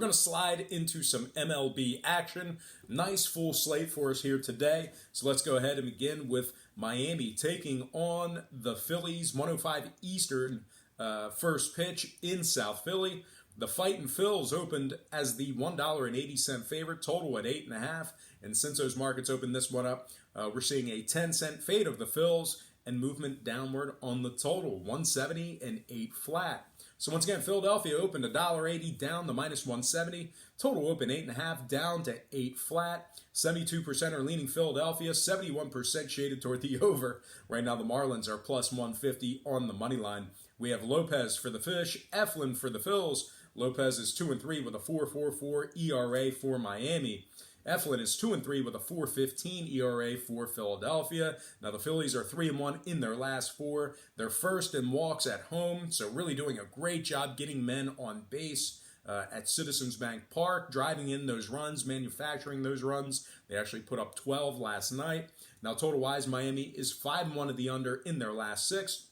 going to slide into some MLB action. Nice full slate for us here today. So let's go ahead and begin with Miami taking on the Phillies, 105 Eastern, first pitch in South Philly. The Fightin' Phils opened as the $1.80 favorite, total at 8.5. And since those markets opened this one up, we're seeing a 10-cent fade of the Phils and movement downward on the total, 170 and 8 flat. So once again, Philadelphia opened $1.80 down to minus 170. Total open 8.5 down to 8 flat. 72% are leaning Philadelphia, 71% shaded toward the over. Right now the Marlins are plus 150 on the money line. We have Lopez for the Fish, Eflin for the Phils. Lopez is 2-3 with a 4.44 ERA for Miami. Eflin is 2-3 with a 4.15 ERA for Philadelphia. Now the Phillies are 3-1 in their last 4. They're first in walks at home, so really doing a great job getting men on base at Citizens Bank Park, driving in those runs, manufacturing those runs. They actually put up 12 last night. Now total-wise, Miami is 5-1 at the under in their last 6.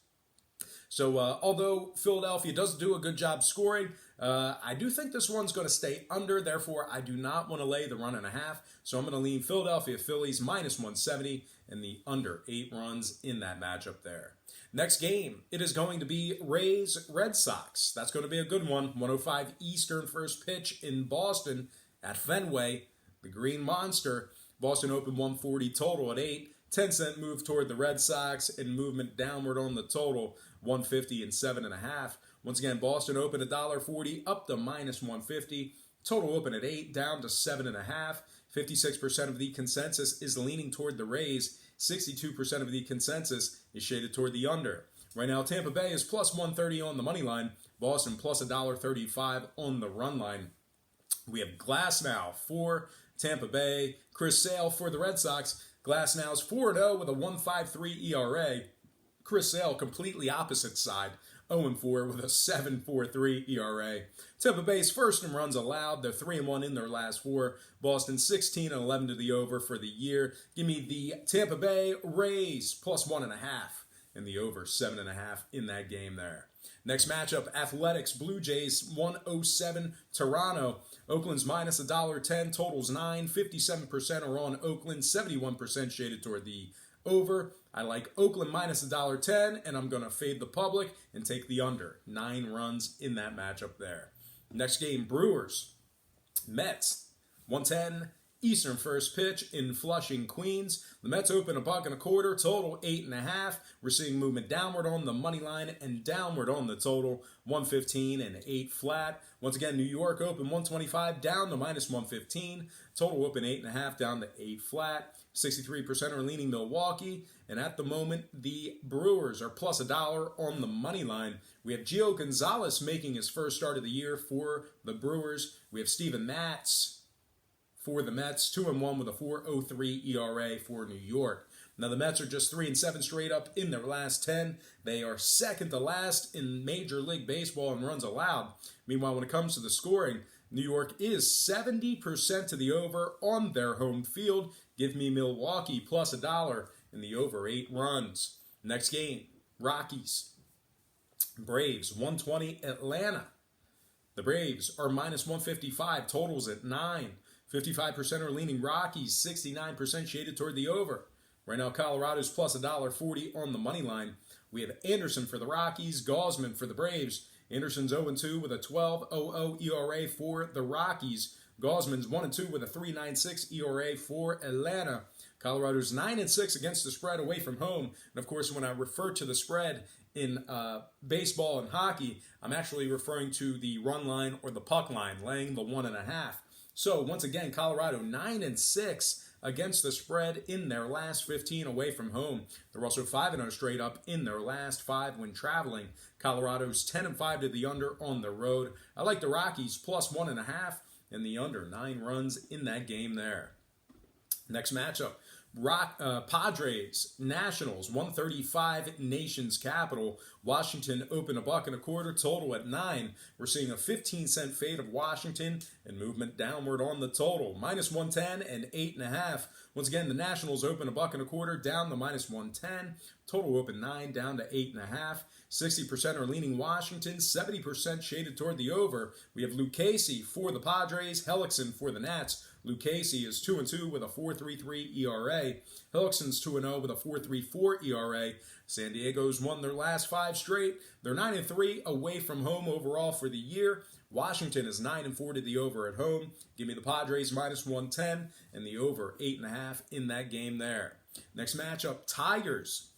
So although Philadelphia does do a good job scoring, I do think this one's going to stay under. Therefore, I do not want to lay the 1.5. So I'm going to lean Philadelphia Phillies minus 170 and the under 8 runs in that matchup there. Next game, it is going to be Rays Red Sox. That's going to be a good one. 105 Eastern first pitch in Boston at Fenway. The Green Monster. Boston opened 140 total at 8. 10-cent move toward the Red Sox and movement downward on the total, 150 and 7.5. Once again, Boston opened $1.40 up to minus 150. Total open at 8 down to 7.5. 56% of the consensus is leaning toward the Rays. 62% of the consensus is shaded toward the under. Right now, Tampa Bay is plus 130 on the money line. Boston plus $1.35 on the run line. We have Glasnow for Tampa Bay. Chris Sale for the Red Sox. Glasnow's 4-0 with a 1.53 ERA. Chris Sale, completely opposite side, 0-4 with a 7.43 ERA. Tampa Bay's first in runs allowed. They're 3-1 in their last 4. Boston 16-11 to the over for the year. Give me the Tampa Bay Rays plus 1.5 and the over 7.5 in that game there. Next matchup, Athletics Blue Jays 107 Toronto. Oakland's minus $1.10, totals 9. 57% are on Oakland, 71% shaded toward the over. I like Oakland minus $1.10, and I'm going to fade the public and take the under. 9 runs in that matchup there. Next game, Brewers Mets 110 Eastern first pitch in Flushing, Queens. The Mets open $1.25, total 8.5. We're seeing movement downward on the money line and downward on the total, 115 and 8 flat. Once again, New York open 125 down to minus 115. Total open 8.5 down to 8 flat. 63% are leaning Milwaukee. And at the moment, the Brewers are plus $1 on the money line. We have Gio Gonzalez making his first start of the year for the Brewers. We have Steven Matz for the Mets, 2-1 with a 4.03 ERA for New York. Now the Mets are just 3-7 straight up in their last 10. They are second to last in Major League Baseball in runs allowed. Meanwhile, when it comes to the scoring, New York is 70% to the over on their home field. Give me Milwaukee plus $1 in the over 8 runs. Next game, Rockies Braves 120 Atlanta. The Braves are minus 155, totals at 9. 55% are leaning Rockies, 69% shaded toward the over. Right now, Colorado's plus $1.40 on the money line. We have Anderson for the Rockies, Gausman for the Braves. Anderson's 0-2 with a 12.00 ERA for the Rockies. Gausman's 1-2 with a 3.96 ERA for Atlanta. Colorado's 9-6 against the spread away from home. And of course, when I refer to the spread in baseball and hockey, I'm actually referring to the run line or the puck line, laying the 1.5. So once again, Colorado 9-6 against the spread in their last 15 away from home. They're also 5-0 straight up in their last 5 when traveling. Colorado's 10-5 to the under on the road. I like the Rockies plus 1.5 and the under 9 runs in that game there. Next matchup, Padres, Nationals, 135 Nation's Capital. Washington open $1.25, total at 9. We're seeing a 15-cent fade of Washington and movement downward on the total. Minus 110 and 8.5. Once again, the Nationals open $1.25, down to minus 110. Total open 9, down to 8.5. 60% are leaning Washington, 70% shaded toward the over. We have Lucchesi for the Padres, Hellickson for the Nats. Lucchesi is 2-2 with a 4.33 ERA. Hellickson's 2-0 with a 4.34 ERA. San Diego's won their last 5 straight. They're 9-3 away from home overall for the year. Washington is 9-4 to the over at home. Give me the Padres minus 110 and the over 8.5 in that game there. Next matchup, Tigers.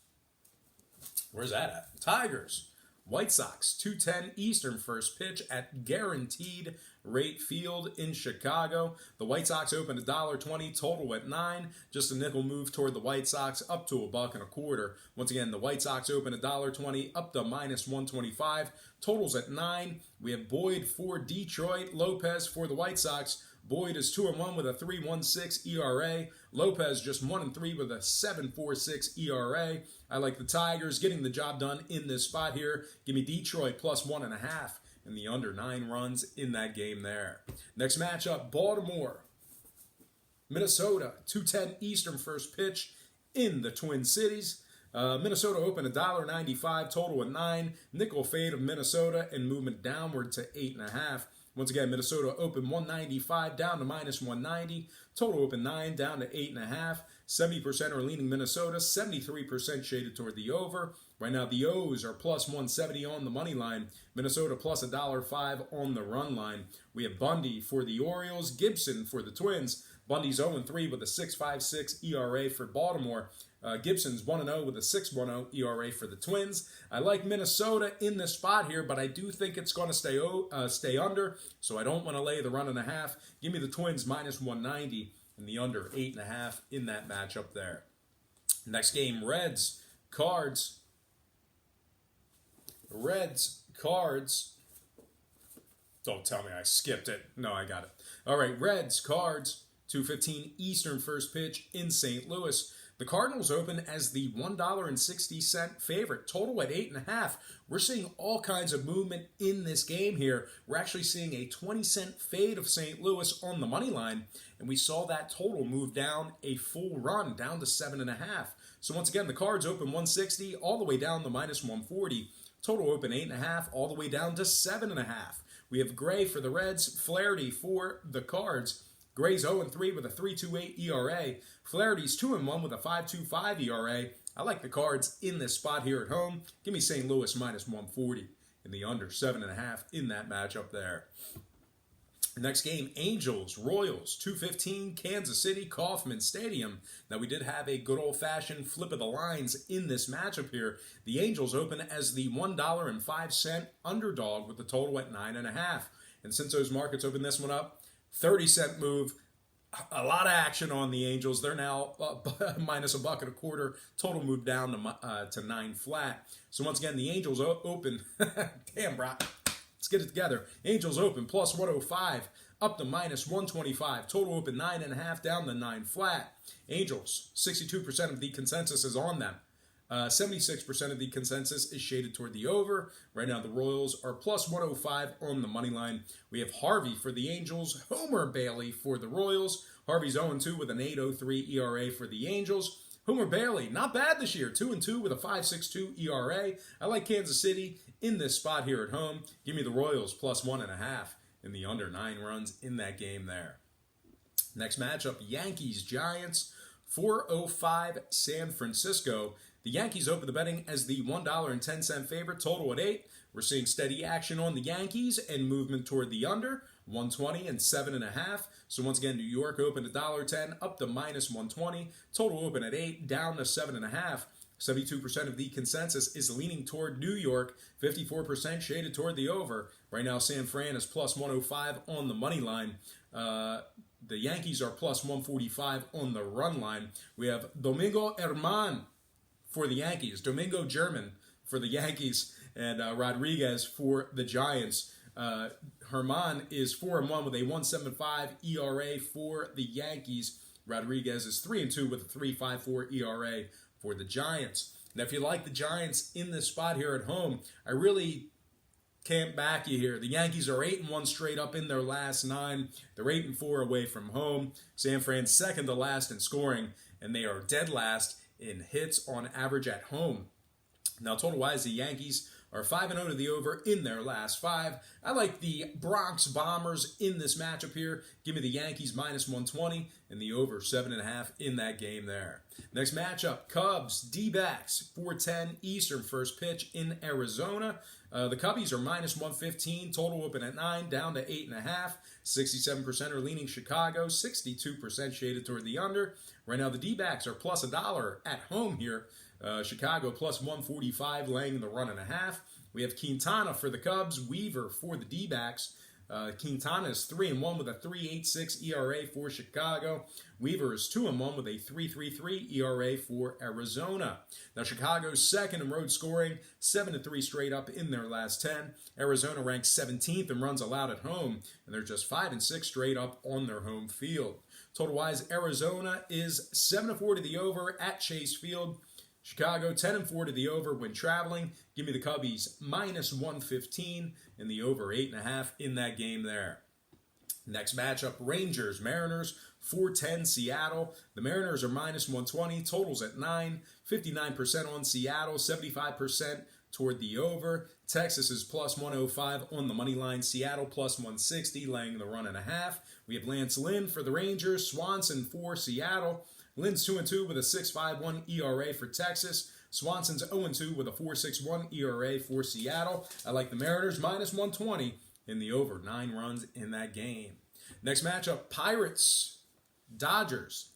Where's that at? Tigers. White Sox, 2:10 Eastern first pitch at Guaranteed Rate Field in Chicago. The White Sox opened $1.20, total at 9. Just a nickel move toward the White Sox, up to $1.25. Once again, the White Sox opened $1.20, up to minus 125. Totals at 9. We have Boyd for Detroit, Lopez for the White Sox. Boyd is 2-1 with a 3.16 ERA. Lopez just 1-3 with a 7.46 ERA. I like the Tigers getting the job done in this spot here. Give me Detroit plus 1.5 and the under 9 runs in that game there. Next matchup, Baltimore, Minnesota, 2:10 Eastern first pitch in the Twin Cities. Minnesota opened $1.95, total at 9. Nickel fade of Minnesota and movement downward to 8.5. Once again, Minnesota opened 195 down to minus 190. Total open 9 down to 8.5. 70% are leaning Minnesota, 73% shaded toward the over. Right now, the O's are plus 170 on the money line. Minnesota plus $1.05 on the run line. We have Bundy for the Orioles, Gibson for the Twins. Bundy's 0-3 with a 6.56 ERA for Baltimore. Gibson's 1-0 with a 6.10 ERA for the Twins. I like Minnesota in this spot here, but I do think it's going to stay under, so I don't want to lay the 1.5. Give me the Twins minus 190 and the under 8.5 in that matchup there. Next game, Reds, Cards. Don't tell me I skipped it. No, I got it. All right, Reds, Cards, 2:15 Eastern first pitch in St. Louis. The Cardinals open as the $1.60 favorite, total at 8.5. We're seeing all kinds of movement in this game here. We're actually seeing a 20-cent fade of St. Louis on the money line, and we saw that total move down a full run, down to 7.5. So once again, the Cards open 160 all the way down to minus 140. Total open 8.5 all the way down to 7.5. We have Gray for the Reds, Flaherty for the Cards. Gray's 0-3 with a 3.28 ERA. Flaherty's 2-1 with a 5.25 ERA. I like the Cards in this spot here at home. Give me St. Louis minus 140 and the under 7.5 in that matchup there. Next game, Angels, Royals, 2:15 Kansas City, Kauffman Stadium. Now, we did have a good old-fashioned flip of the lines in this matchup here. The Angels open as the $1.05 underdog with the total at 9.5. And since those markets opened this one up, 30-cent move, a lot of action on the Angels. They're now minus $1.25. Total move down to 9 flat. So once again, the Angels open. Damn, Brock. Let's get it together. Angels open plus 105 up to minus 125. Total open 9.5 down to 9 flat. Angels, 62% of the consensus is on them. 76% of the consensus is shaded toward the over. Right now, the Royals are plus 105 on the money line. We have Harvey for the Angels, Homer Bailey for the Royals. Harvey's 0-2 with an 8.03 ERA for the Angels. Homer Bailey, not bad this year, 2-2 with a 5.62 ERA. I like Kansas City in this spot here at home. Give me the Royals plus 1.5 in the under 9 runs in that game there. Next matchup, Yankees, Giants, 4:05 San Francisco. The Yankees open the betting as the $1.10 favorite, total at 8. We're seeing steady action on the Yankees and movement toward the under, 120 and 7.5. So once again, New York opened $1.10 up to minus 120. Total open at 8, down to 7.5. 72% of the consensus is leaning toward New York, 54% shaded toward the over. Right now, San Fran is plus 105 on the money line. The Yankees are plus 145 on the run line. We have Domingo Germán for the Yankees, Domingo German for the Yankees, and Rodriguez for the Giants. Germán is 4-1 with a 1.75 ERA for the Yankees. Rodriguez is 3-2 with a 3.54 ERA for the Giants. Now, if you like the Giants in this spot here at home, I really can't back you here. The Yankees are 8-1 straight up in their last 9. They're 8-4 away from home. San Fran's second to last in scoring, and they are dead last in hits on average at home. Now, total-wise, the Yankees are 5-0 to the over in their last 5. I like the Bronx Bombers in this matchup here. Give me the Yankees minus 120 and the over 7.5 in that game there. Next matchup, Cubs, D-backs, 4:10 Eastern, first pitch in Arizona. The Cubbies are minus 115, total open at 9, down to 8.5. 67% are leaning Chicago, 62% shaded toward the under. Right now, the D-backs are plus $1 at home here. Chicago plus 145, laying the 1.5. We have Quintana for the Cubs, Weaver for the D-backs. Quintana is 3-1 with a 3.86 ERA for Chicago. Weaver is 2-1 with a 3.33 ERA for Arizona. Now Chicago's second in road scoring, 7-3 straight up in their last 10. Arizona ranks 17th in runs allowed at home, and they're just 5-6 straight up on their home field. Total-wise, Arizona is 7-4 to the over at Chase Field. Chicago 10-4 to the over when traveling. Give me the Cubbies minus 115 and the over 8.5 in that game there. Next matchup, Rangers, Mariners, 4:10 Seattle. The Mariners are minus 120, totals at 9, 59% on Seattle, 75% toward the over. Texas is plus 105 on the money line. Seattle plus 160, laying the 1.5. We have Lance Lynn for the Rangers, Swanson for Seattle. Lynn's 2-2 with a 6.51 ERA for Texas. Swanson's 0-2 with a 4.61 ERA for Seattle. I like the Mariners minus 120 in the over 9 runs in that game. Next matchup, Pirates, Dodgers.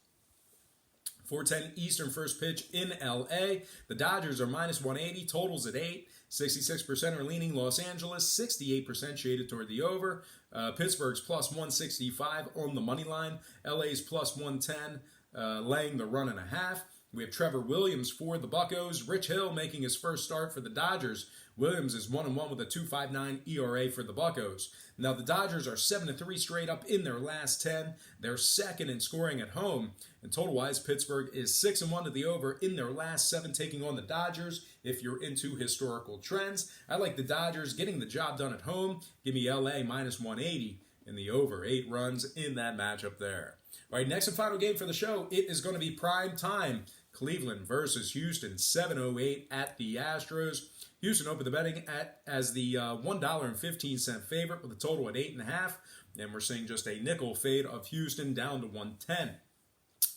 4:10 Eastern, first pitch in LA. The Dodgers are minus 180, totals at 8. 66% are leaning Los Angeles, 68% shaded toward the over. Pittsburgh's plus 165 on the money line. LA's plus 110. Laying the 1.5. We have Trevor Williams for the Buccos. Rich Hill making his first start for the Dodgers. Williams is 1-1 with a 2.59 ERA for the Buccos. Now the Dodgers are 7-3 straight up in their last 10. They're second in scoring at home. And total-wise, Pittsburgh is 6-1 to the over in their last 7, taking on the Dodgers. If you're into historical trends, I like the Dodgers getting the job done at home. Give me LA minus 180 and the over 8 runs in that matchup there. All right, next and final game for the show. It is going to be prime time. Cleveland versus Houston, 7:08 at the Astros. Houston opened the betting as the $1.15 favorite with a total at 8.5. And we're seeing just a nickel fade of Houston down to 110.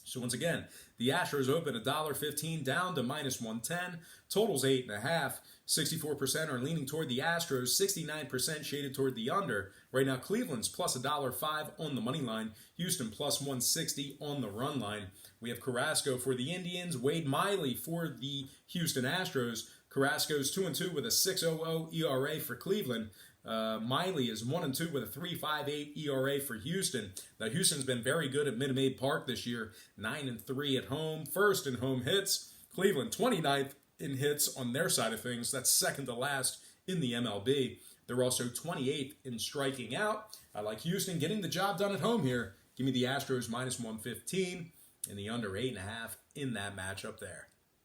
So once again, the Astros open $1.15 down to minus 110. Totals 8.5. 64% are leaning toward the Astros, 69% shaded toward the under. Right now, Cleveland's plus $1.05 on the money line. Houston plus 160 on the run line. We have Carrasco for the Indians, Wade Miley for the Houston Astros. Carrasco's 2-2 with a 6.00 ERA for Cleveland. Miley is 1-2 with a 3.58 ERA for Houston. Now, Houston's been very good at Minute Maid Park this year, 9-3 at home, first in home hits. Cleveland, 29th in hits on their side of things. That's second to last in the MLB. They're also 28th in striking out. I like Houston getting the job done at home here. Give me the Astros minus 115 and the under 8.5 in that matchup there.